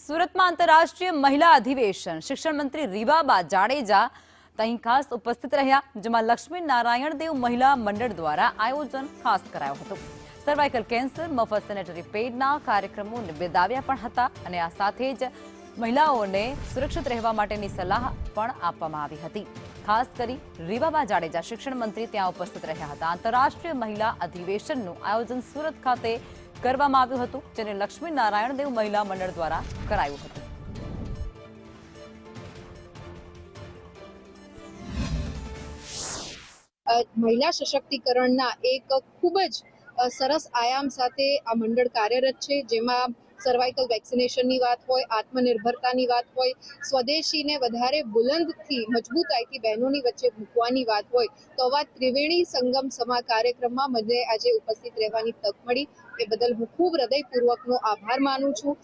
સુરતમાં આંતરરાષ્ટ્રીય મહિલા અધિવેશન શિક્ષણ મંત્રી રીવાબા જાડેજા અહીં ખાસ ઉપસ્થિત રહ્યા, જેમાં લક્ષ્મી નારાયણ દેવ મહિલા મંડળ દ્વારા આયોજન ખાસ કરાયું હતું। સર્વાઇકલ કેન્સર, મફત સેનેટરી પેડના કાર્યક્રમો નિબેદાવ્યા પણ હતા અને આ સાથે જ મહિલાઓને સુરક્ષિત રહેવા માટેની સલાહ પણ આપવામાં આવી હતી। ખાસ કરી રીવાબા જાડેજા શિક્ષણ મંત્રી ત્યાં ઉપસ્થિત રહ્યા હતા। આંતરરાષ્ટ્રીય મહિલા અધિવેશનનું આયોજન સુરત ખાતે કરવામાં આવ્યું હતું, જેને લક્ષ્મી નારાયણ દેવ મહિલા મંડળ દ્વારા કરાયું હતું। મહિલા સશક્તિકરણના એક ખૂબ જ સરસ આયામ સાથે આ મંડળ કાર્યરત છે, જેમાં સર્વાઇકલ વેક્સિનેશનની વાત હોય, આત્મનિર્ભરતાની વાત હોય, સ્વદેશીને વધારે બુલંદથી મજબૂતાઈથી બહેનોની વચ્ચે મૂકવાની વાત હોય, તો આવા ત્રિવેણી સંગમ સમા કાર્યક્રમમાં મને આજે ઉપસ્થિત રહેવાની તક મળી, એ બદલ હું ખૂબ હૃદયપૂર્વકનો આભાર માનું છું।